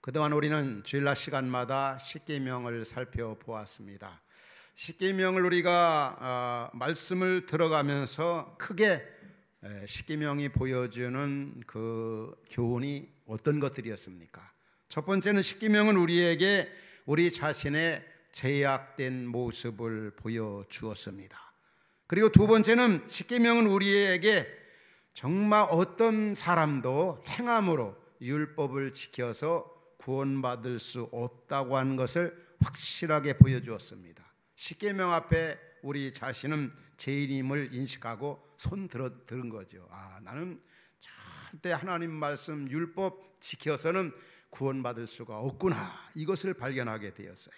그동안 우리는 주일날 시간마다 십계명을 살펴보았습니다. 십계명을 우리가 말씀을 들어가면서 크게 십계명이 보여주는 그 교훈이 어떤 것들이었습니까? 첫 번째는 십계명은 우리에게 우리 자신의 제약된 모습을 보여주었습니다. 그리고 두 번째는 십계명은 우리에게 정말 어떤 사람도 행함으로 율법을 지켜서 구원받을 수 없다고 하는 것을 확실하게 보여주었습니다. 십계명 앞에 우리 자신은 죄인임을 인식하고 손 들은 거죠. 나는 절대 하나님 말씀 율법 지켜서는 구원받을 수가 없구나, 이것을 발견하게 되었어요.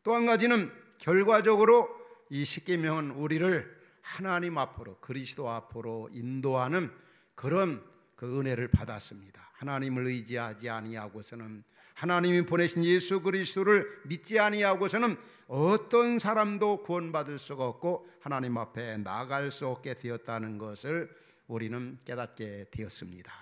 또 한 가지는 결과적으로 이 십계명은 우리를 하나님 앞으로, 그리스도 앞으로 인도하는 그런 그 은혜를 받았습니다. 하나님을 의지하지 아니하고서는, 하나님이 보내신 예수 그리스도를 믿지 아니하고서는 어떤 사람도 구원받을 수가 없고 하나님 앞에 나아갈 수 없게 되었다는 것을 우리는 깨닫게 되었습니다.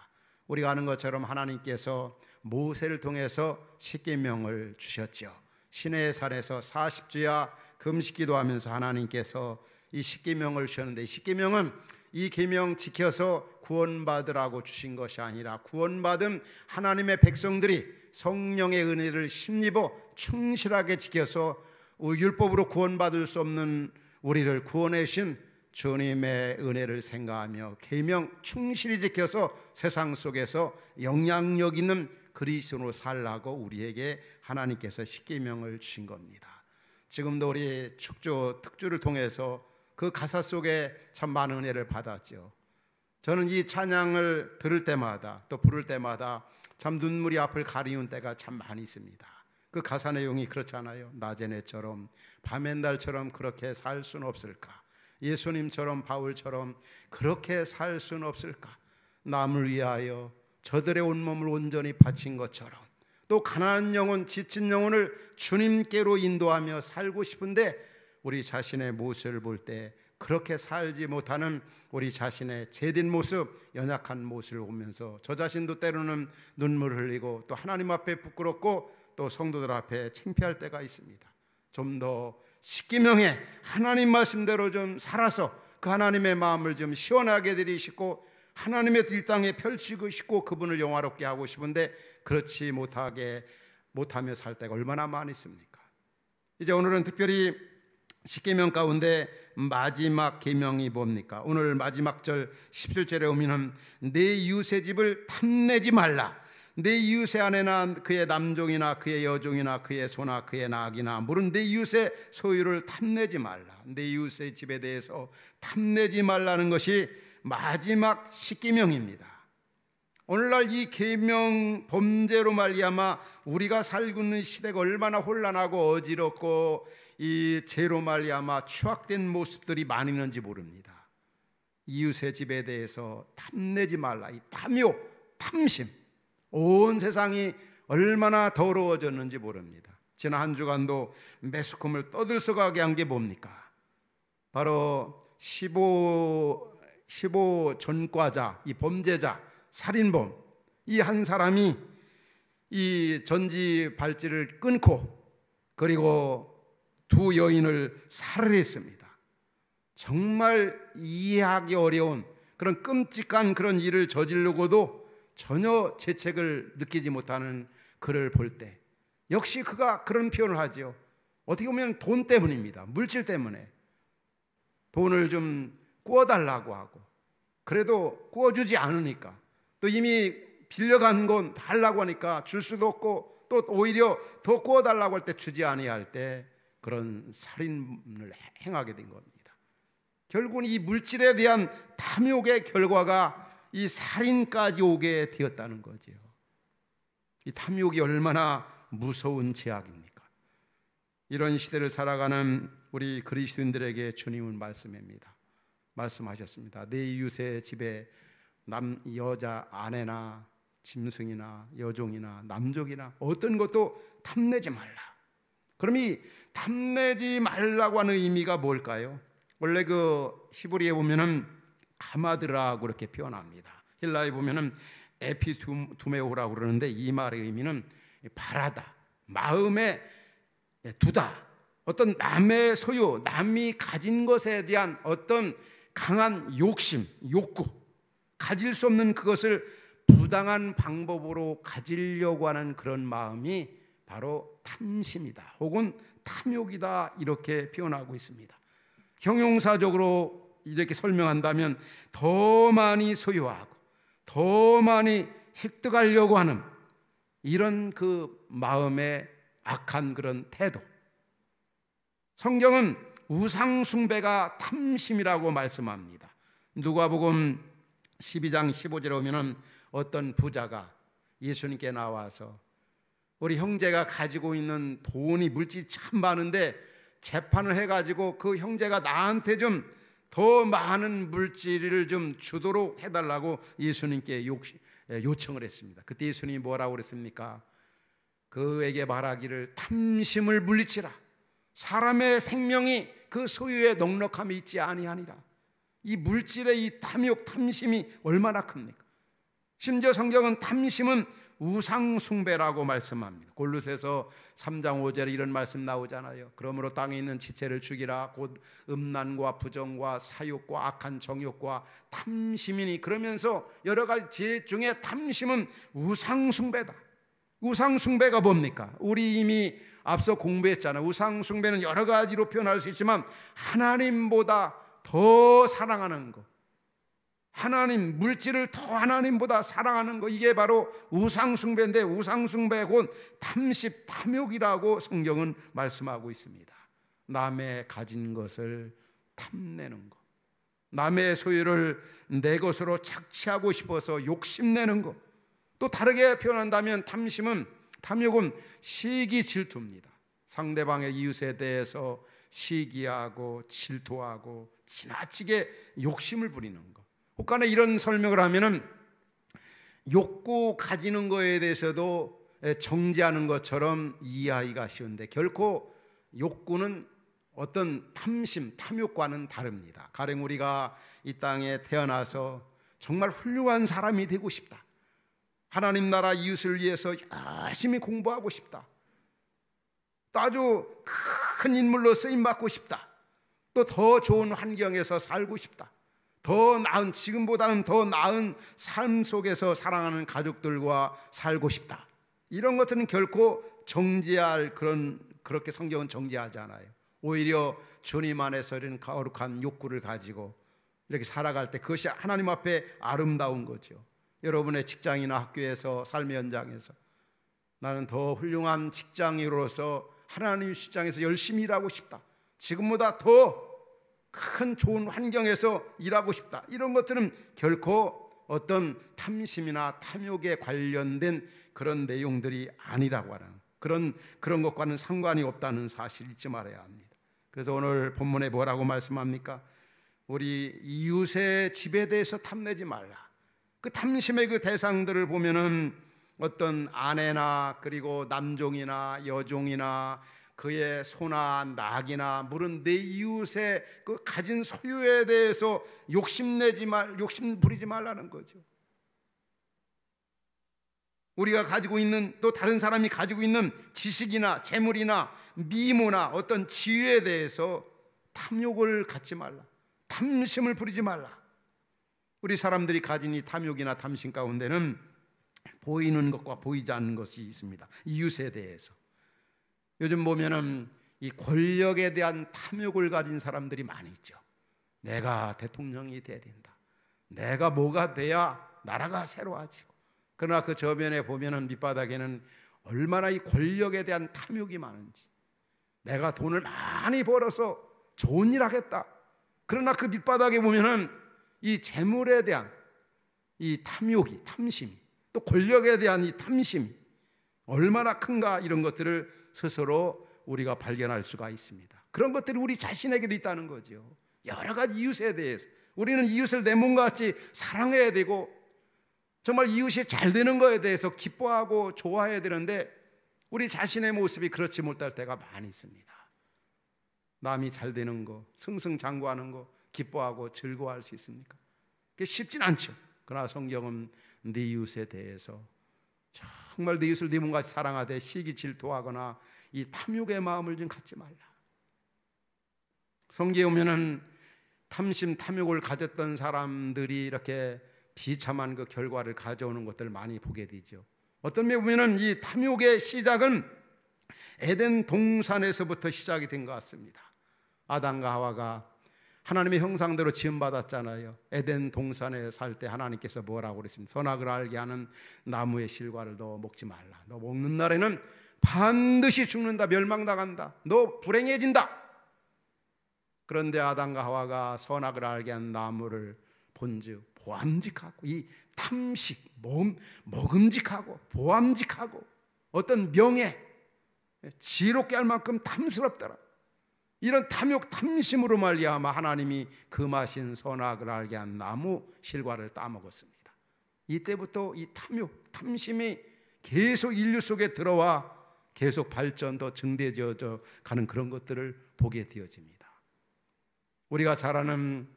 우리가 아는 것처럼 하나님께서 모세를 통해서 십계명을 주셨죠. 시내의 산에서 40주야 금식기도하면서 하나님께서 이 십계명을 주셨는데, 이 십계명은 이 계명 지켜서 구원받으라고 주신 것이 아니라 구원받은 하나님의 백성들이 성령의 은혜를 힘입어 충실하게 지켜서 율법으로 구원받을 수 없는 우리를 구원해 주신 주님의 은혜를 생각하며 계명 충실히 지켜서 세상 속에서 영향력 있는 그리스도로 살라고 우리에게 하나님께서 십계명을 주신 겁니다. 지금도 우리 축주 특주를 통해서 그 가사 속에 참 많은 은혜를 받았죠. 저는 이 찬양을 들을 때마다 또 부를 때마다 참 눈물이 앞을 가리운 때가 참 많이 있습니다. 그 가사 내용이 그렇잖아요. 낮의 내처럼 밤의 달처럼 그렇게 살 수는 없을까? 예수님처럼 바울처럼 그렇게 살 수는 없을까? 남을 위하여 저들의 온몸을 온전히 바친 것처럼 또 가난한 영혼, 지친 영혼을 주님께로 인도하며 살고 싶은데 우리 자신의 모습을 볼 때 그렇게 살지 못하는 우리 자신의 죄된 모습, 연약한 모습을 보면서 저 자신도 때로는 눈물을 흘리고 또 하나님 앞에 부끄럽고 또 성도들 앞에 창피할 때가 있습니다. 좀 더 십계명의 하나님 말씀대로 좀 살아서 그 하나님의 마음을 좀 시원하게 드리시고 하나님의 이 땅에 펼치고 싶고 그분을 영화롭게 하고 싶은데 그렇지 못하며 살 때가 얼마나 많이 있습니까? 이제 오늘은 특별히 십계명 가운데 마지막 계명이 뭡니까? 오늘 마지막 절 17절에 오면은 내 이웃의 집을 탐내지 말라. 내 이웃의 아내나 그의 남종이나 그의 여종이나 그의 소나 그의 낙이나 물은 내 이웃의 소유를 탐내지 말라. 내 이웃의 집에 대해서 탐내지 말라는 것이 마지막 십계명입니다. 오늘날 이 계명 범죄로 말미암아 우리가 살고 있는 시대가 얼마나 혼란하고 어지럽고 이 죄로 말미암아 추악된 모습들이 많이 있는지 모릅니다. 이웃의 집에 대해서 탐내지 말라. 이 탐욕, 탐심, 온 세상이 얼마나 더러워졌는지 모릅니다. 지난 한 주간도 매스컴을 떠들썩하게 한 게 뭡니까? 바로 15 전과자, 이 범죄자, 살인범, 이 한 사람이 이 전지 발찌를 끊고 그리고 두 여인을 살해했습니다. 정말 이해하기 어려운 그런 끔찍한 그런 일을 저지르고도 전혀 죄책을 느끼지 못하는 그를 볼 때 역시 그가 그런 표현을 하죠. 어떻게 보면 돈 때문입니다. 물질 때문에 돈을 좀 구워달라고 하고 그래도 구워주지 않으니까 또 이미 빌려간 건 달라고 하니까 줄 수도 없고 또 오히려 더 구워달라고 할 때 주지 아니할 때 그런 살인을 행하게 된 겁니다. 결국은 이 물질에 대한 탐욕의 결과가 이 살인까지 오게 되었다는 거죠. 이 탐욕이 얼마나 무서운 죄악입니까? 이런 시대를 살아가는 우리 그리스도인들에게 주님은 말씀하셨습니다. 내 이웃의 집에 여자 아내나 짐승이나 여종이나 남족이나 어떤 것도 탐내지 말라. 그럼 이 탐내지 말라고 하는 의미가 뭘까요? 원래 그 히브리에 보면은 하마드라고 그렇게 표현합니다. 헬라에 보면은 에피두메오라고 그러는데 이 말의 의미는 바라다, 마음에 두다, 어떤 남의 소유, 남이 가진 것에 대한 어떤 강한 욕심, 욕구, 가질 수 없는 그것을 부당한 방법으로 가지려고 하는 그런 마음이 바로 탐심이다, 혹은 탐욕이다, 이렇게 표현하고 있습니다. 형용사적으로 이렇게 설명한다면 더 많이 소유하고 더 많이 획득하려고 하는 이런 그 마음의 악한 그런 태도. 성경은 우상 숭배가 탐심이라고 말씀합니다. 누가복음 12장 15절에 오면은 어떤 부자가 예수님께 나와서 우리 형제가 가지고 있는 돈이 물질이 참 많은데 재판을 해가지고 그 형제가 나한테 좀 더 많은 물질을 좀 주도록 해달라고 예수님께 요청을 했습니다. 그때 예수님이 뭐라고 그랬습니까? 그에게 말하기를 탐심을 물리치라. 사람의 생명이 그 소유에 넉넉함이 있지 아니하니라. 이 물질의 이 탐욕, 탐심이 얼마나 큽니까? 심지어 성경은 탐심은 우상 숭배라고 말씀합니다. 골로새서 3장 5절에 이런 말씀 나오잖아요. 그러므로 땅에 있는 지체를 죽이라. 곧 음란과 부정과 사욕과 악한 정욕과 탐심이니. 그러면서 여러 가지 죄 중에 탐심은 우상 숭배다. 우상 숭배가 뭡니까? 우리 이미 앞서 공부했잖아요. 우상 숭배는 여러 가지로 표현할 수 있지만 하나님보다 더 사랑하는 것, 하나님, 물질을 더 하나님보다 사랑하는 것, 이게 바로 우상숭배인데, 우상숭배 곧 탐심, 탐욕이라고 성경은 말씀하고 있습니다. 남의 가진 것을 탐내는 것, 남의 소유를 내 것으로 착취하고 싶어서 욕심내는 것. 또 다르게 표현한다면 탐욕은 시기 질투입니다. 상대방의 이웃에 대해서 시기하고 질투하고 지나치게 욕심을 부리는 것. 혹간에 이런 설명을 하면은 욕구 가지는 거에 대해서도 정죄하는 것처럼 이해하기가 쉬운데, 결코 욕구는 어떤 탐심, 탐욕과는 다릅니다. 가령 우리가 이 땅에 태어나서 정말 훌륭한 사람이 되고 싶다, 하나님 나라 이웃을 위해서 열심히 공부하고 싶다, 또 아주 큰 인물로 쓰임받고 싶다, 또 더 좋은 환경에서 살고 싶다, 더 나은, 지금보다는 더 나은 삶 속에서 사랑하는 가족들과 살고 싶다, 이런 것들은 결코 정죄할 그렇게 성경은 정죄하지 않아요. 오히려 주님 안에서 이런 거룩한 욕구를 가지고 이렇게 살아갈 때 그것이 하나님 앞에 아름다운 거죠. 여러분의 직장이나 학교에서, 삶의 현장에서 나는 더 훌륭한 직장인으로서 하나님 시장에서 열심히 일하고 싶다, 지금보다 더 큰 좋은 환경에서 일하고 싶다, 이런 것들은 결코 어떤 탐심이나 탐욕에 관련된 그런 내용들이 아니라고 하는, 그런 것과는 상관이 없다는 사실을 잊지 말아야 합니다. 그래서 오늘 본문에 뭐라고 말씀합니까? 우리 이웃의 집에 대해서 탐내지 말라. 그 탐심의 그 대상들을 보면은 어떤 아내나 그리고 남종이나 여종이나 그의 소나 낙이나 물은 내 이웃의 그 가진 소유에 대해서 욕심 부리지 말라는 거죠. 우리가 가지고 있는, 또 다른 사람이 가지고 있는 지식이나 재물이나 미모나 어떤 지위에 대해서 탐욕을 갖지 말라, 탐심을 부리지 말라. 우리 사람들이 가진 이 탐욕이나 탐심 가운데는 보이는 것과 보이지 않는 것이 있습니다. 이웃에 대해서 요즘 보면은 이 권력에 대한 탐욕을 가진 사람들이 많이 있죠. 내가 대통령이 돼야 된다, 내가 뭐가 돼야 나라가 새로워지고. 그러나 그 저변에 보면은 밑바닥에는 얼마나 이 권력에 대한 탐욕이 많은지, 내가 돈을 많이 벌어서 좋은 일 하겠다, 그러나 그 밑바닥에 보면은 이 재물에 대한 이 탐욕이, 탐심이, 또 권력에 대한 이 탐심이 얼마나 큰가, 이런 것들을 스스로 우리가 발견할 수가 있습니다. 그런 것들이 우리 자신에게도 있다는 거죠. 여러 가지 이웃에 대해서 우리는 이웃을 내 몸과 같이 사랑해야 되고, 정말 이웃이 잘 되는 것에 대해서 기뻐하고 좋아해야 되는데 우리 자신의 모습이 그렇지 못할 때가 많이 있습니다. 남이 잘 되는 거, 승승장구하는 거 기뻐하고 즐거워할 수 있습니까? 그게 쉽진 않죠. 그러나 성경은 네 이웃에 대해서 정말 내 이웃을 네 몸같이 사랑하되 시기 질투하거나 이 탐욕의 마음을 좀 갖지 말라. 성경에 보면은 탐심, 탐욕을 가졌던 사람들이 이렇게 비참한 그 결과를 가져오는 것들을 많이 보게 되죠. 어떤 면에 보면은 이 탐욕의 시작은 에덴 동산에서부터 시작이 된 것 같습니다. 아담과 하와가 하나님의 형상대로 지음받았잖아요. 에덴 동산에 살 때 하나님께서 뭐라고 그랬습니까? 선악을 알게 하는 나무의 실과를 너 먹지 말라. 너 먹는 날에는 반드시 죽는다. 멸망당한다. 너 불행해진다. 그런데 아담과 하와가 선악을 알게 한 나무를 본즉 보암직하고, 이 탐식, 먹음직하고 보암직하고 어떤 명예, 지롭게 할 만큼 탐스럽더라. 이런 탐욕, 탐심으로 말미암아 하나님이 금하신 선악을 알게 한 나무 실과를 따먹었습니다. 이때부터 이 탐욕, 탐심이 계속 인류 속에 들어와 계속 발전, 더 증대되어져 가는 그런 것들을 보게 되어집니다. 우리가 잘 아는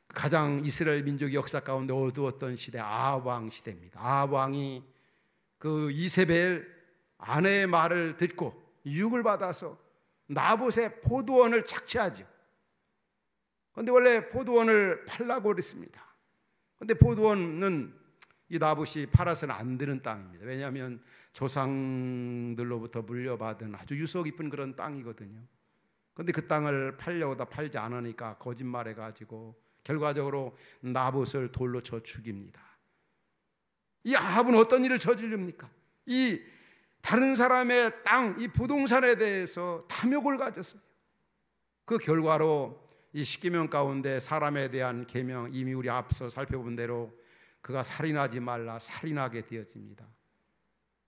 가장 이스라엘 민족 역사 가운데 어두웠던 시대, 아합 왕 시대입니다. 아합 왕이 그 이세벨 아내의 말을 듣고 유혹을 받아서 나봇의 포도원을 착취하죠. 그런데 원래 포도원을 팔라고 그랬습니다. 그런데 포도원은 이 나봇이 팔아서는 안 되는 땅입니다. 왜냐하면 조상들로부터 물려받은 아주 유서 깊은 그런 땅이거든요. 그런데 그 땅을 팔려고 다 팔지 않으니까 거짓말해가지고 결과적으로 나봇을 돌로 쳐 죽입니다. 이 아합은 어떤 일을 저지릅니까? 이 다른 사람의 땅, 이 부동산에 대해서 탐욕을 가졌어요. 그 결과로 이 십계명 가운데 사람에 대한 계명, 이미 우리 앞서 살펴본 대로 그가 살인하지 말라, 살인하게 되어집니다.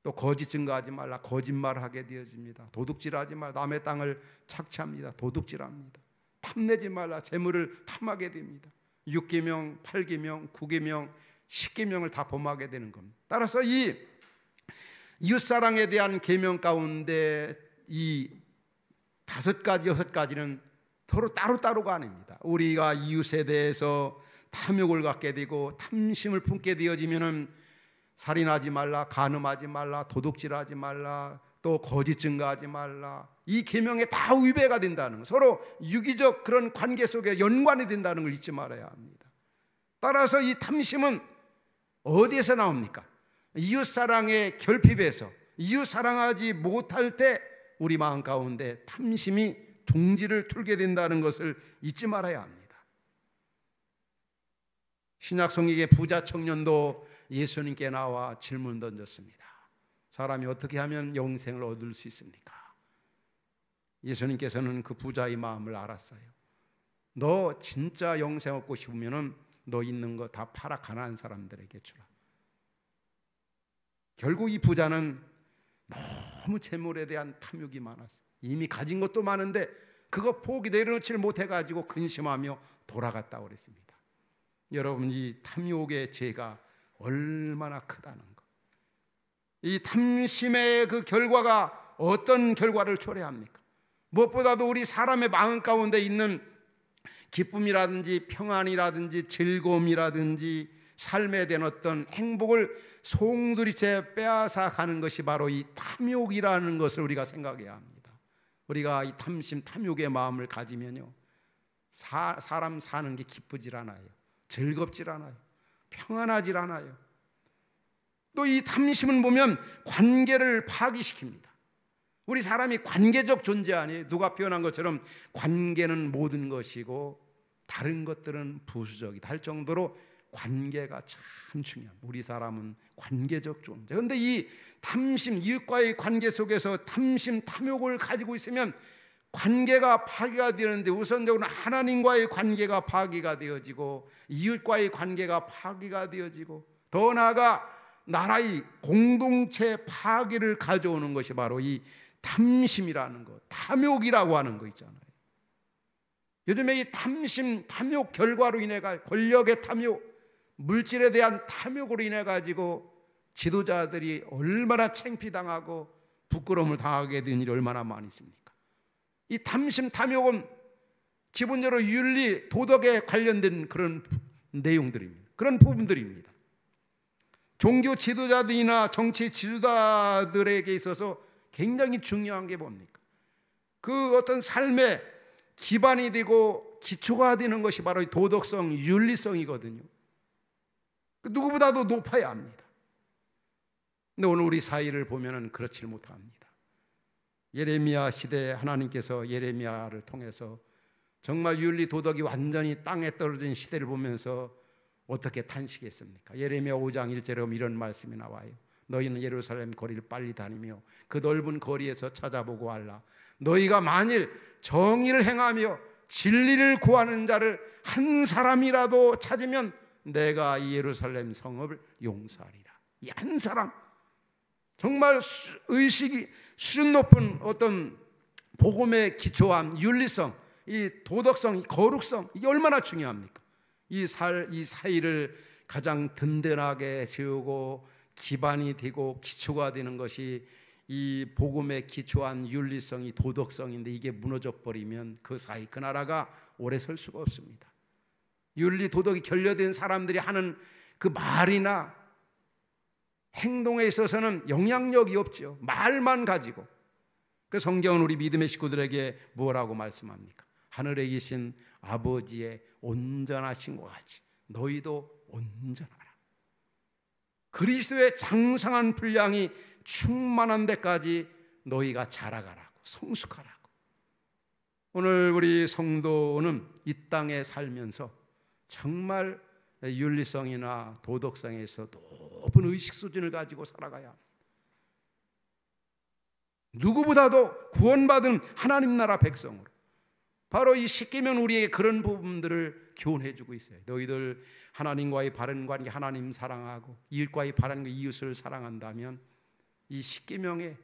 또 거짓 증거하지 말라, 거짓말하게 되어집니다. 도둑질하지 말라, 남의 땅을 착취합니다. 도둑질합니다. 탐내지 말라, 재물을 탐하게 됩니다. 6계명, 8계명, 9계명, 10계명을 다 범하게 되는 겁니다. 따라서 이 이웃사랑에 대한 계명 가운데 이 5가지, 6가지는 서로 따로따로가 아닙니다. 우리가 이웃에 대해서 탐욕을 갖게 되고 탐심을 품게 되어지면은 살인하지 말라, 간음하지 말라, 도둑질하지 말라, 또 거짓 증거하지 말라, 이 계명에 다 위배가 된다는 것, 서로 유기적 그런 관계 속에 연관이 된다는 걸 잊지 말아야 합니다. 따라서 이 탐심은 어디에서 나옵니까? 이웃사랑의 결핍에서, 이웃사랑하지 못할 때 우리 마음 가운데 탐심이 둥지를 틀게 된다는 것을 잊지 말아야 합니다. 신약 성경의 부자 청년도 예수님께 나와 질문 던졌습니다. 사람이 어떻게 하면 영생을 얻을 수 있습니까? 예수님께서는 그 부자의 마음을 알았어요. 너 진짜 영생 얻고 싶으면 너 있는 거 다 팔아 가난한 사람들에게 주라. 결국 이 부자는 너무 재물에 대한 탐욕이 많았어요. 이미 가진 것도 많은데 그거 포기 내려놓지를 못해가지고 근심하며 돌아갔다고 그랬습니다. 여러분, 이 탐욕의 죄가 얼마나 크다는 것, 이 탐심의 그 결과가 어떤 결과를 초래합니까? 무엇보다도 우리 사람의 마음 가운데 있는 기쁨이라든지 평안이라든지 즐거움이라든지 삶에 대한 어떤 행복을 송두리째 빼앗아 가는 것이 바로 이 탐욕이라는 것을 우리가 생각해야 합니다. 우리가 이 탐심, 탐욕의 마음을 가지면요, 사람 사는 게 기쁘질 않아요. 즐겁질 않아요. 평안하질 않아요. 또 이 탐심은 보면 관계를 파기시킵니다. 우리 사람이 관계적 존재 아니에요. 누가 표현한 것처럼 관계는 모든 것이고 다른 것들은 부수적이다 할 정도로 관계가 참 중요합니다. 우리 사람은 관계적 존재. 그런데 이 탐심, 이웃과의 관계 속에서 탐심, 탐욕을 가지고 있으면 관계가 파괴가 되는데, 우선적으로 하나님과의 관계가 파괴가 되어지고 이웃과의 관계가 파괴가 되어지고 더 나아가 나라의 공동체 파괴를 가져오는 것이 바로 이 탐심이라는 것, 탐욕이라고 하는 거 있잖아요. 요즘에 이 탐심, 탐욕 결과로 인해 권력의 탐욕, 물질에 대한 탐욕으로 인해 가지고 지도자들이 얼마나 창피당하고 부끄러움을 당하게 된 일이 얼마나 많이 있습니까? 이 탐심, 탐욕은 기본적으로 윤리, 도덕에 관련된 그런 내용들입니다. 그런 부분들입니다. 종교 지도자들이나 정치 지도자들에게 있어서 굉장히 중요한 게 뭡니까? 그 어떤 삶의 기반이 되고 기초가 되는 것이 바로 도덕성, 윤리성이거든요. 누구보다도 높아야 합니다. 근데 오늘 우리 사회를 보면은 그렇지 못합니다. 예레미야 시대에 하나님께서 예레미야를 통해서 정말 윤리 도덕이 완전히 땅에 떨어진 시대를 보면서 어떻게 탄식했습니까? 예레미야 5장 1절에 보면 이런 말씀이 나와요. 너희는 예루살렘 거리를 빨리 다니며 그 넓은 거리에서 찾아보고 알라. 너희가 만일 정의를 행하며 진리를 구하는 자를 한 사람이라도 찾으면 내가 이 예루살렘 성읍을 용서하리라. 이 한 사람, 정말 의식이 수준 높은 어떤 복음에 기초한 윤리성, 이 도덕성, 이 거룩성, 이게 얼마나 중요합니까? 이 사이를 가장 든든하게 세우고 기반이 되고 기초가 되는 것이 이 복음에 기초한 윤리성이 도덕성인데, 이게 무너져 버리면 그 사이, 그 나라가 오래 설 수가 없습니다. 윤리 도덕이 결여된 사람들이 하는 그 말이나 행동에 있어서는 영향력이 없지요. 말만 가지고. 그 성경은 우리 믿음의 식구들에게 뭐라고 말씀합니까? 하늘에 계신 아버지의 온전하신 것 같이 너희도 온전하라. 그리스도의 장성한 분량이 충만한 데까지 너희가 자라가라고, 성숙하라고. 오늘 우리 성도는 이 땅에 살면서 정말 윤리성이나 도덕성에서 높은 의식 수준을 가지고 살아가야 합니다. 누구보다도 구원받은 하나님 나라 백성으로, 바로 이 십계명 우리에게 그런 부분들을 교훈해 주고 있어요. 너희들 하나님과의 바른 관계, 하나님 사랑하고 이웃과의 바른 관계, 이웃을 사랑한다면, 이 십계명에,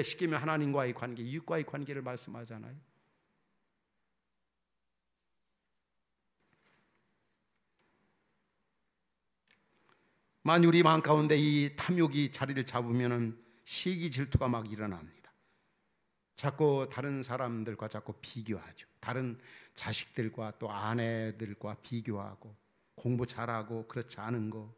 십계명 하나님과의 관계, 이웃과의 관계를 말씀하잖아요. 만일 우리 마음 가운데 이 탐욕이 자리를 잡으면은 시기 질투가 막 일어납니다. 자꾸 다른 사람들과 자꾸 비교하죠. 다른 자식들과 또 아내들과 비교하고, 공부 잘하고 그렇지 않은 거,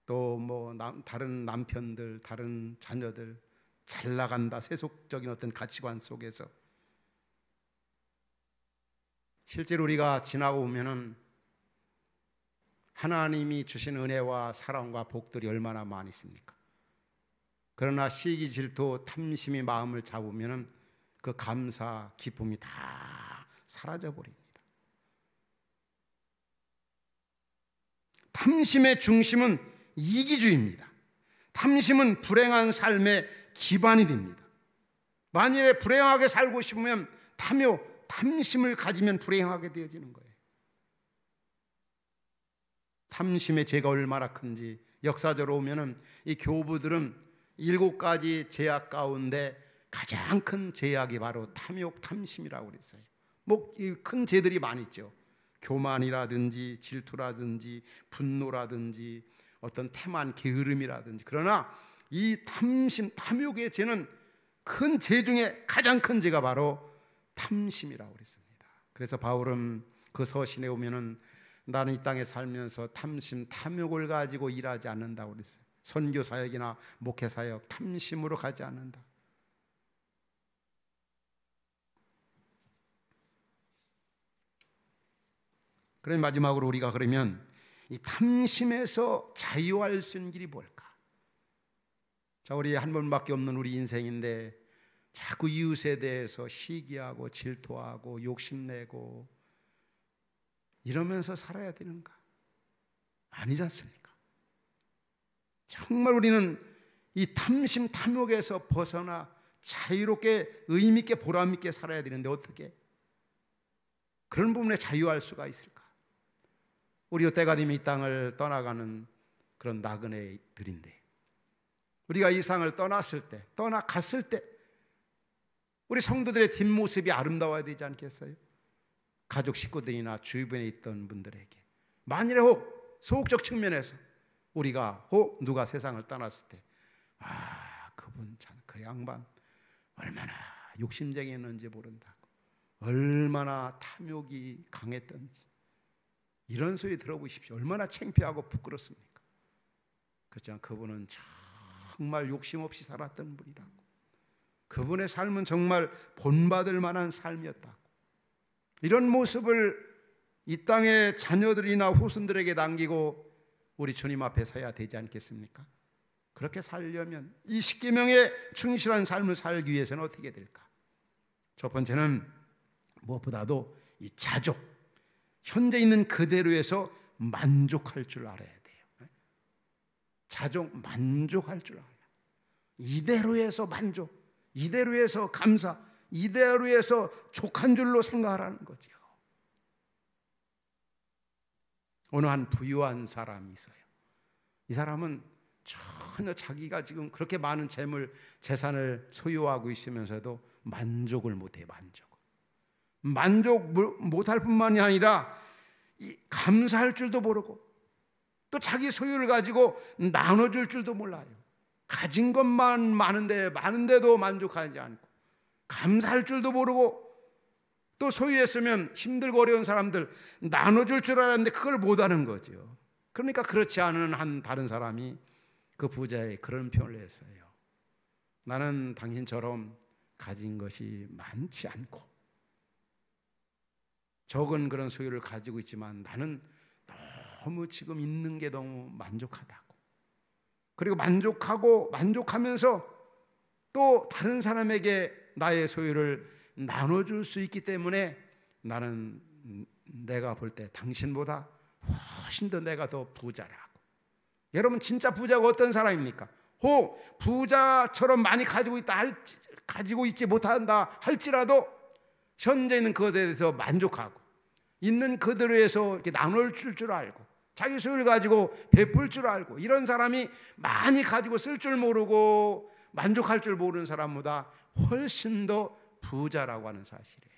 또 뭐 다른 남편들, 다른 자녀들 잘 나간다, 세속적인 어떤 가치관 속에서 실제로 우리가 지나고 보면은 하나님이 주신 은혜와 사랑과 복들이 얼마나 많이 있습니까? 그러나 시기, 질투, 탐심이 마음을 잡으면 그 감사, 기쁨이 다 사라져 버립니다. 탐심의 중심은 이기주의입니다. 탐심은 불행한 삶의 기반이 됩니다. 만일에 불행하게 살고 싶으면 탐심을 가지면 불행하게 되어지는 거예요. 탐심의 죄가 얼마나 큰지 역사적으로 보면은 이 교부들은 7가지 죄악 가운데 가장 큰 죄악이 바로 탐욕, 탐심이라고 그랬어요. 뭐 큰 죄들이 많이 있죠. 교만이라든지 질투라든지 분노라든지 어떤 태만, 게으름이라든지. 그러나 이 탐심, 탐욕의 죄는 큰 죄 중에 가장 큰 죄가 바로 탐심이라고 그랬습니다. 그래서 바울은 그 서신에 오면은 나는 이 땅에 살면서 탐심, 탐욕을 가지고 일하지 않는다고 그랬어요. 선교 사역이나 목회 사역 탐심으로 가지 않는다. 그럼 마지막으로 우리가 그러면 이 탐심에서 자유할 수 있는 길이 뭘까? 자, 우리 한 번밖에 없는 우리 인생인데 자꾸 이웃에 대해서 시기하고 질투하고 욕심내고 이러면서 살아야 되는가? 아니지 않습니까? 정말 우리는 이 탐심, 탐욕에서 벗어나 자유롭게, 의미있게, 보람있게 살아야 되는데 어떻게 그런 부분에 자유할 수가 있을까? 우리 때가 되면 이 땅을 떠나가는 그런 나그네들인데, 우리가 이 세상을 떠났을 때, 떠나갔을 때 우리 성도들의 뒷모습이 아름다워야 되지 않겠어요? 가족 식구들이나 주변에 있던 분들에게 만일에 혹 소극적 측면에서 우리가 혹 누가 세상을 떠났을 때, 그분 참, 그 양반 얼마나 욕심쟁이였는지 모른다고, 얼마나 탐욕이 강했던지, 이런 소리 들어보십시오. 얼마나 창피하고 부끄럽습니까? 그렇지만 그분은 정말 욕심 없이 살았던 분이라고. 그분의 삶은 정말 본받을 만한 삶이었다고. 이런 모습을 이 땅의 자녀들이나 후손들에게 남기고 우리 주님 앞에 서야 되지 않겠습니까? 그렇게 살려면 이 십계명에 충실한 삶을 살기 위해서는 어떻게 될까? 첫 번째는 무엇보다도 이 자족, 현재 있는 그대로에서 만족할 줄 알아야 돼요. 자족, 만족할 줄 알아요. 이대로에서 만족, 이대로에서 감사, 이대로에서 족한 줄로 생각하라는 거죠. 어느 한 부유한 사람이 있어요. 이 사람은 전혀 자기가 지금 그렇게 많은 재산을 소유하고 있으면서도 만족을 못해요. 만족 못할 뿐만이 아니라 감사할 줄도 모르고 또 자기 소유를 가지고 나눠줄 줄도 몰라요. 가진 것만 많은데도 만족하지 않고 감사할 줄도 모르고 또 소유했으면 힘들고 어려운 사람들 나눠줄 줄 알았는데 그걸 못하는 거죠. 그러니까 그렇지 않은 한 다른 사람이 그 부자의 그런 표현을 했어요. 나는 당신처럼 가진 것이 많지 않고 적은 그런 소유를 가지고 있지만 나는 너무 지금 있는 게 너무 만족하다고. 그리고 만족하면서 또 다른 사람에게 나의 소유를 나눠줄 수 있기 때문에 나는 내가 볼 때 당신보다 훨씬 더 내가 더 부자라고. 여러분 진짜 부자가 어떤 사람입니까? 혹 부자처럼 많이 가지고 있지 못한다 할지라도 현재 있는 그것에 대해서 만족하고 있는 그대로에서 이렇게 나눌 줄 알고 자기 소유를 가지고 베풀 줄 알고 이런 사람이 많이 가지고 쓸 줄 모르고 만족할 줄 모르는 사람보다 훨씬 더 부자라고 하는 사실이에요.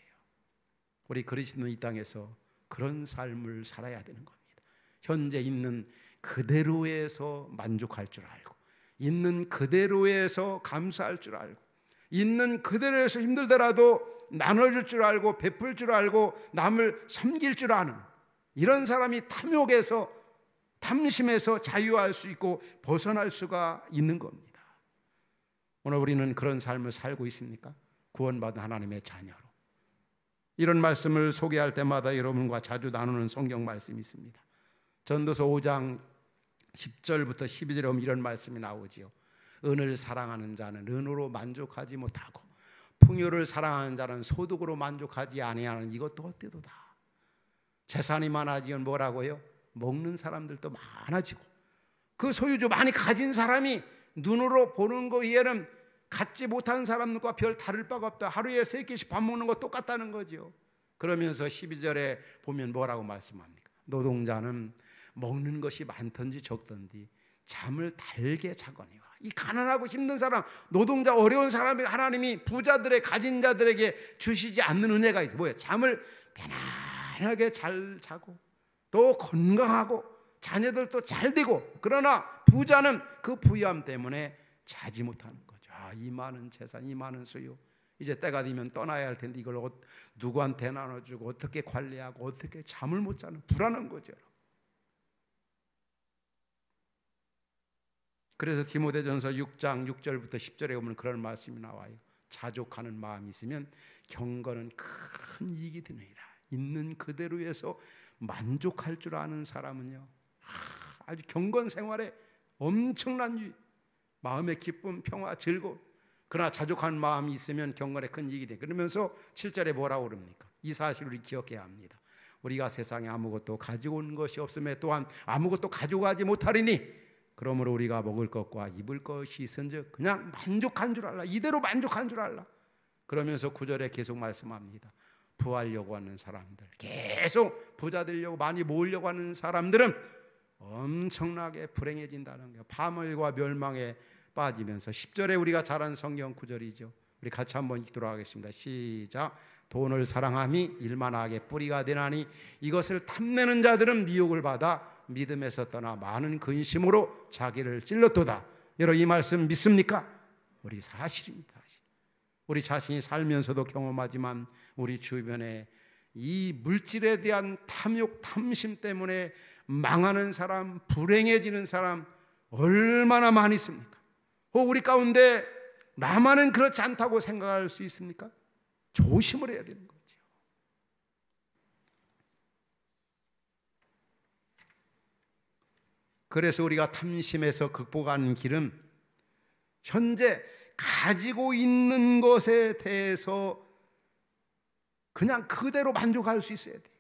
우리 그리스도는 이 땅에서 그런 삶을 살아야 되는 겁니다. 현재 있는 그대로에서 만족할 줄 알고 있는 그대로에서 감사할 줄 알고 있는 그대로에서 힘들더라도 나눠줄 줄 알고 베풀 줄 알고 남을 섬길 줄 아는 이런 사람이 탐욕에서 탐심에서 자유할 수 있고 벗어날 수가 있는 겁니다. 오늘 우리는 그런 삶을 살고 있습니까? 구원받은 하나님의 자녀로. 이런 말씀을 소개할 때마다 여러분과 자주 나누는 성경 말씀이 있습니다. 전도서 5장 10절부터 12절에 보면 이런 말씀이 나오지요. 은을 사랑하는 자는 은으로 만족하지 못하고 풍요를 사랑하는 자는 소득으로 만족하지 아니하는 이것도 헛되도다. 재산이 많아지면 뭐라고요? 먹는 사람들도 많아지고 그 소유주 많이 가진 사람이 눈으로 보는 거에는 갖지 못한 사람과 별 다를 바가 없다. 하루에 3끼씩 밥 먹는 거 똑같다는 거죠. 그러면서 12절에 보면 뭐라고 말씀합니까? 노동자는 먹는 것이 많든지 적든지 잠을 달게 자거니와. 이 가난하고 힘든 사람, 노동자 어려운 사람이 하나님이 부자들의 가진 자들에게 주시지 않는 은혜가 있어요. 뭐예요? 잠을 편안하게 잘 자고 또 건강하고 자녀들도 잘 되고, 그러나 부자는 그 부유함 때문에 자지 못하는 거죠. 이 많은 재산, 이 많은 소유, 이제 때가 되면 떠나야 할 텐데 이걸 누구한테 나눠주고 어떻게 관리하고 어떻게 잠을 못 자는 불안한 거죠. 그래서 디모데전서 6장 6절부터 10절에 보면 그런 말씀이 나와요. 자족하는 마음이 있으면 경건은 큰 이익이 되느니라. 있는 그대로에서 만족할 줄 아는 사람은요, 아주 경건 생활에 엄청난 마음의 기쁨, 평화, 즐거움. 그러나 자족하는 마음이 있으면 경건에 큰 이익이 돼. 그러면서 7절에 뭐라고 그럽니까? 이 사실을 우리 기억해야 합니다. 우리가 세상에 아무것도 가지고 온 것이 없음에 또한 아무것도 가져가지 못하리니 그러므로 우리가 먹을 것과 입을 것이 있은즉 그냥 만족한 줄 알라. 이대로 만족한 줄 알라. 그러면서 9절에 계속 말씀합니다. 부하려고 하는 사람들, 계속 부자 되려고 많이 모으려고 하는 사람들은 엄청나게 불행해진다는 거예요. 파멸과 멸망에 빠지면서 10절에 우리가 잘 아는 성경 구절이죠. 우리 같이 한번 읽도록 하겠습니다. 시작. 돈을 사랑함이 일만하게 뿌리가 되나니 이것을 탐내는 자들은 미혹을 받아 믿음에서 떠나 많은 근심으로 자기를 찔렀도다. 여러분 이 말씀 믿습니까? 우리 사실입니다. 우리 자신이 살면서도 경험하지만 우리 주변에 이 물질에 대한 탐욕, 탐심 때문에 망하는 사람, 불행해지는 사람 얼마나 많이 있습니까? 혹 우리 가운데 나만은 그렇지 않다고 생각할 수 있습니까? 조심을 해야 되는 거죠. 그래서 우리가 탐심에서 극복하는 길은 현재 가지고 있는 것에 대해서 그냥 그대로 만족할 수 있어야 돼요.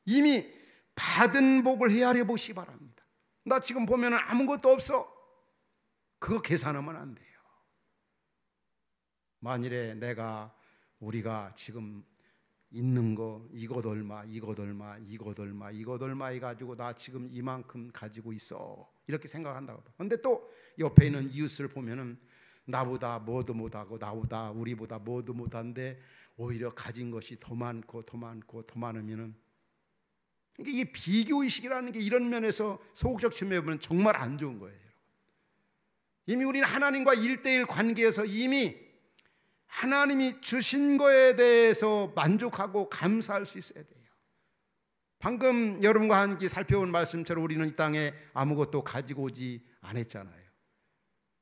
이미 받은 복을 헤아려 보시기 바랍니다. 나 지금 보면 아무것도 없어. 그거 계산하면 안 돼요. 만일에 우리가 지금 있는 거 이것 얼마 해가지고 나 지금 이만큼 가지고 있어 이렇게 생각한다고. 그런데 또 옆에 있는 이웃을 보면은 나보다 뭐도 못하고 나보다 우리보다 뭐도 못한데 오히려 가진 것이 더 많고 더 많으면은 이게 비교의식이라는 게 이런 면에서 소극적 측면에 보면 정말 안 좋은 거예요. 이미 우리는 하나님과 1대1 관계에서 이미 하나님이 주신 거에 대해서 만족하고 감사할 수 있어야 돼요. 방금 여러분과 함께 살펴본 말씀처럼 우리는 이 땅에 아무것도 가지고 오지 않았잖아요.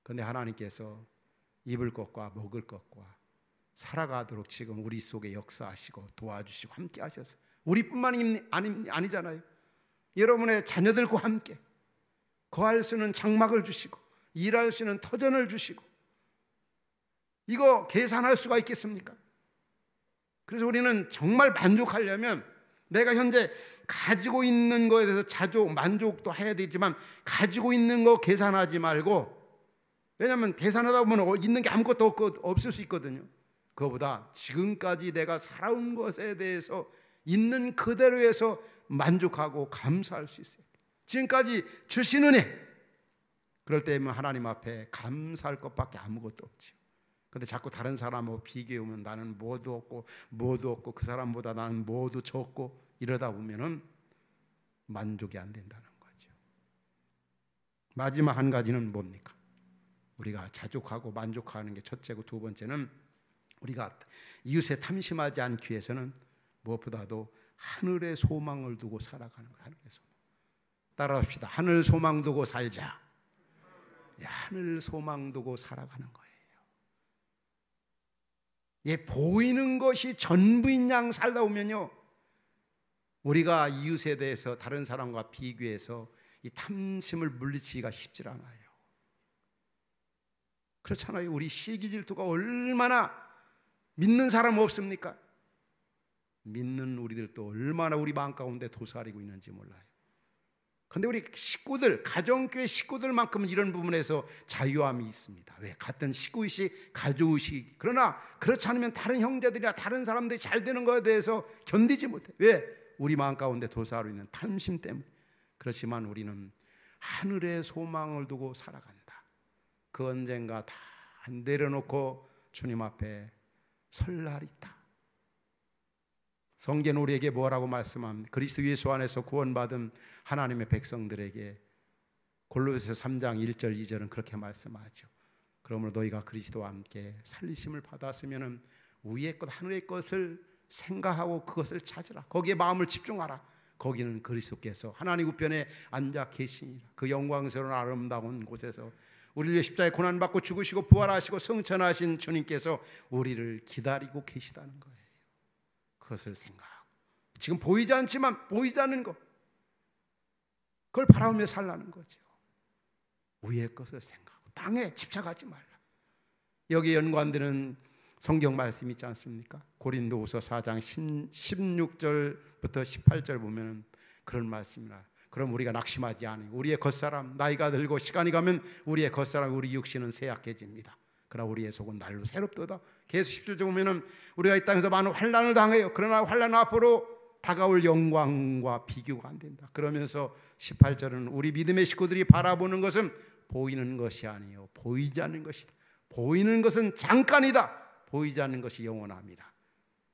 그런데 하나님께서 입을 것과 먹을 것과 살아가도록 지금 우리 속에 역사하시고 도와주시고 함께 하셔서 우리뿐만이 아니잖아요. 여러분의 자녀들과 함께 거할 수 있는 장막을 주시고 일할 수 있는 터전을 주시고, 이거 계산할 수가 있겠습니까? 그래서 우리는 정말 만족하려면 내가 현재 가지고 있는 거에 대해서 만족도 해야 되지만 가지고 있는 거 계산하지 말고, 왜냐하면 계산하다 보면 있는 게 아무것도 없을 수 있거든요. 그거보다 지금까지 내가 살아온 것에 대해서 있는 그대로에서 만족하고 감사할 수 있어요. 지금까지 주신 은혜, 그럴 때면 하나님 앞에 감사할 것밖에 아무것도 없죠. 근데 자꾸 다른 사람하고 비교하면 나는 뭐도 없고 그 사람보다 나는 뭐도 적고 이러다 보면은 만족이 안 된다는 거죠. 마지막 한 가지는 뭡니까? 우리가 자족하고 만족하는 게 첫째고, 두 번째는 우리가 이웃에 탐심하지 않기 위해서는 무엇보다도 하늘의 소망을 두고 살아가는 거예요. 하늘의 소망. 따라합시다. 하늘 소망 두고 살자. 하늘 소망 두고 살아가는 거예요. 보이는 것이 전부인 양 살다 보면요, 우리가 이웃에 대해서 다른 사람과 비교해서 이 탐심을 물리치기가 쉽지 않아요. 그렇잖아요. 우리 시기 질투가 얼마나, 믿는 사람 없습니까? 믿는 우리들도 얼마나 우리 마음 가운데 도사리고 있는지 몰라요. 그런데 우리 식구들, 가정교회 식구들만큼은 이런 부분에서 자유함이 있습니다. 왜? 같은 식구의식, 가족의식. 그러나 그렇지 않으면 다른 형제들이나 다른 사람들이 잘 되는 것에 대해서 견디지 못해. 왜? 우리 마음 가운데 도사하고 있는 탐심 때문에. 그렇지만 우리는 하늘의 소망을 두고 살아간다. 그 언젠가 다 내려놓고 주님 앞에 설 날이 있다. 성경은 우리에게 뭐라고 말씀합니까? 그리스도 예수 안에서 구원받은 하나님의 백성들에게 골로새서 3장 1절 2절은 그렇게 말씀하죠. 그러므로 너희가 그리스도와 함께 살리심을 받았으면 위의 것 하늘의 것을 생각하고 그것을 찾으라. 거기에 마음을 집중하라. 거기는 그리스도께서 하나님 우편에 앉아 계시니라. 그 영광스러운 아름다운 곳에서 우리를 위해 십자가에 고난받고 죽으시고 부활하시고 승천하신 주님께서 우리를 기다리고 계시다는 거예요. 그것을 생각하고, 지금 보이지 않지만 보이지 않는 것, 그걸 바라보며 살라는 거죠. 위의 것을 생각하고 땅에 집착하지 말라. 여기에 연관되는 성경 말씀 있지 않습니까? 고린도후서 4장 16절부터 18절 보면 그런 말씀이라. 그럼 우리가 낙심하지 않으니 우리의 겉사람 나이가 들고 시간이 가면 우리의 겉사람 우리 육신은 쇠약해집니다. 그러나 우리의 속은 날로 새롭도다. 계속 17절 보면은 우리가 이 땅에서 많은 환난을 당해요. 그러나 환난 앞으로 다가올 영광과 비교가 안 된다. 그러면서 18절은 우리 믿음의 식구들이 바라보는 것은 보이는 것이 아니요 보이지 않는 것이다. 보이는 것은 잠깐이다. 보이지 않는 것이 영원합니다.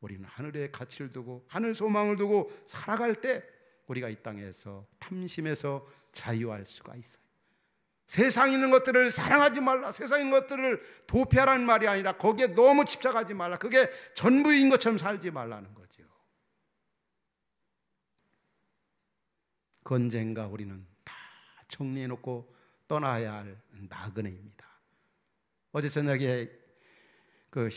우리는 하늘의 가치를 두고 하늘 소망을 두고 살아갈 때 우리가 이 땅에서 탐심에서 자유할 수가 있어요. 세상에 있는 것들을 사랑하지 말라. 세상에 있는 것들을 도피하라는 말이 아니라 거기에 너무 집착하지 말라. 그게 전부인 것처럼 살지 말라는 거죠. 그 언젠가 우리는 다 정리해놓고 떠나야 할 나그네입니다. 어제 저녁에 그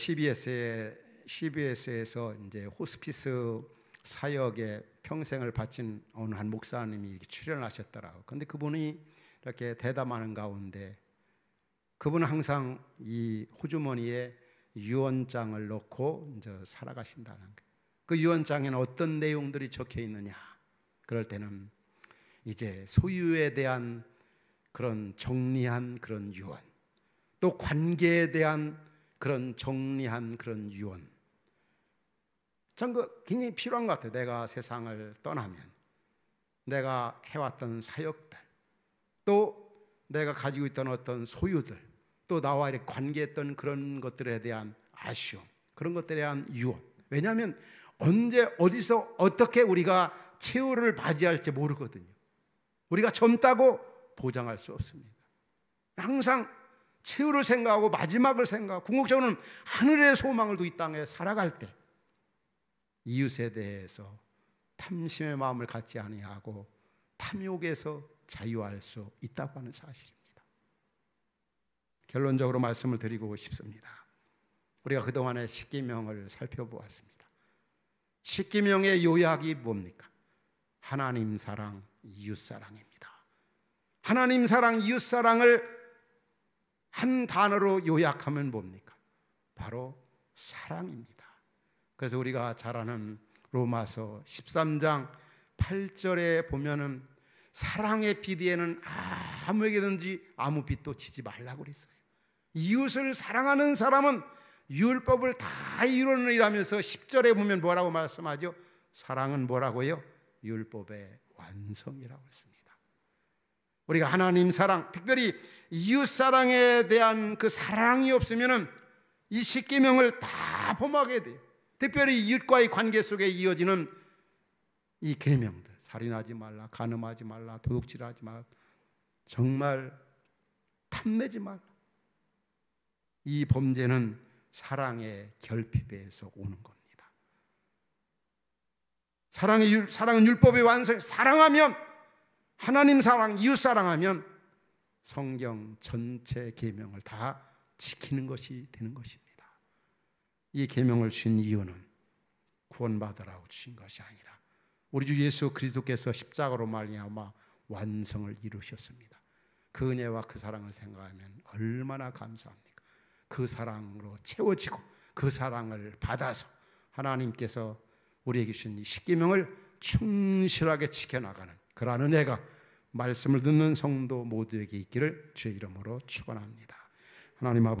CBS에서 이제 호스피스 사역에 평생을 바친 어느 한 목사님이 이렇게 출연하셨더라고요. 근데 그분이 이렇게 대담하는 가운데 그분은 항상 이 호주머니에 유언장을 넣고 이제 살아가신다는 거예요. 그 유언장에는 어떤 내용들이 적혀 있느냐? 그럴 때는 이제 소유에 대한 그런 정리한 그런 유언, 또 관계에 대한 그런 정리한 그런 유언, 전 굉장히 필요한 것 같아요. 내가 세상을 떠나면 내가 해왔던 사역들, 또 내가 가지고 있던 어떤 소유들, 또 나와 이렇게 관계했던 그런 것들에 대한 아쉬움, 그런 것들에 대한 유언. 왜냐하면 언제 어디서 어떻게 우리가 최후를 맞이할지 모르거든요. 우리가 젊다고 보장할 수 없습니다. 항상 최후를 생각하고 마지막을 생각하고 궁극적으로는 하늘의 소망을 두고 이 땅에 살아갈 때 이웃에 대해서 탐심의 마음을 갖지 아니하고 탐욕에서 자유할 수 있다고 하는 사실입니다. 결론적으로 말씀을 드리고 싶습니다. 우리가 그동안의 십계명을 살펴보았습니다. 십계명의 요약이 뭡니까? 하나님 사랑, 이웃 사랑입니다. 하나님 사랑, 이웃 사랑을 한 단어로 요약하면 뭡니까? 바로 사랑입니다. 그래서 우리가 잘 아는 로마서 13장 8절에 보면은 사랑의 비디에는 아무에게든지 아무 빚도 지지 말라고 그랬어요. 이웃을 사랑하는 사람은 율법을 다 이루느니라면서 10절에 보면 뭐라고 말씀하죠? 사랑은 뭐라고요? 율법의 완성이라고 했습니다. 우리가 하나님 사랑, 특별히 이웃 사랑에 대한 그 사랑이 없으면은 이 십계명을 다 범하게 돼요. 특별히 이웃과의 관계 속에 이어지는 이 계명들, 살인하지 말라, 간음하지 말라, 도둑질하지 말라, 정말 탐내지 말라. 이 범죄는 사랑의 결핍에서 오는 겁니다. 사랑은 율법의 완성. 사랑하면, 하나님 사랑, 이웃 사랑하면 성경 전체 계명을 다 지키는 것이 되는 것입니다. 이 계명을 주신 이유는 구원받으라고 주신 것이 아니라 우리 주 예수 그리스도께서 십자가로 말미암아 완성을 이루셨습니다. 그 은혜와 그 사랑을 생각하면 얼마나 감사합니까? 그 사랑으로 채워지고 그 사랑을 받아서 하나님께서 우리에게 주신 이 십계명을 충실하게 지켜나가는 그러한 은혜가 말씀을 듣는 성도 모두에게 있기를 주의 이름으로 축원합니다. 하나님 아버지,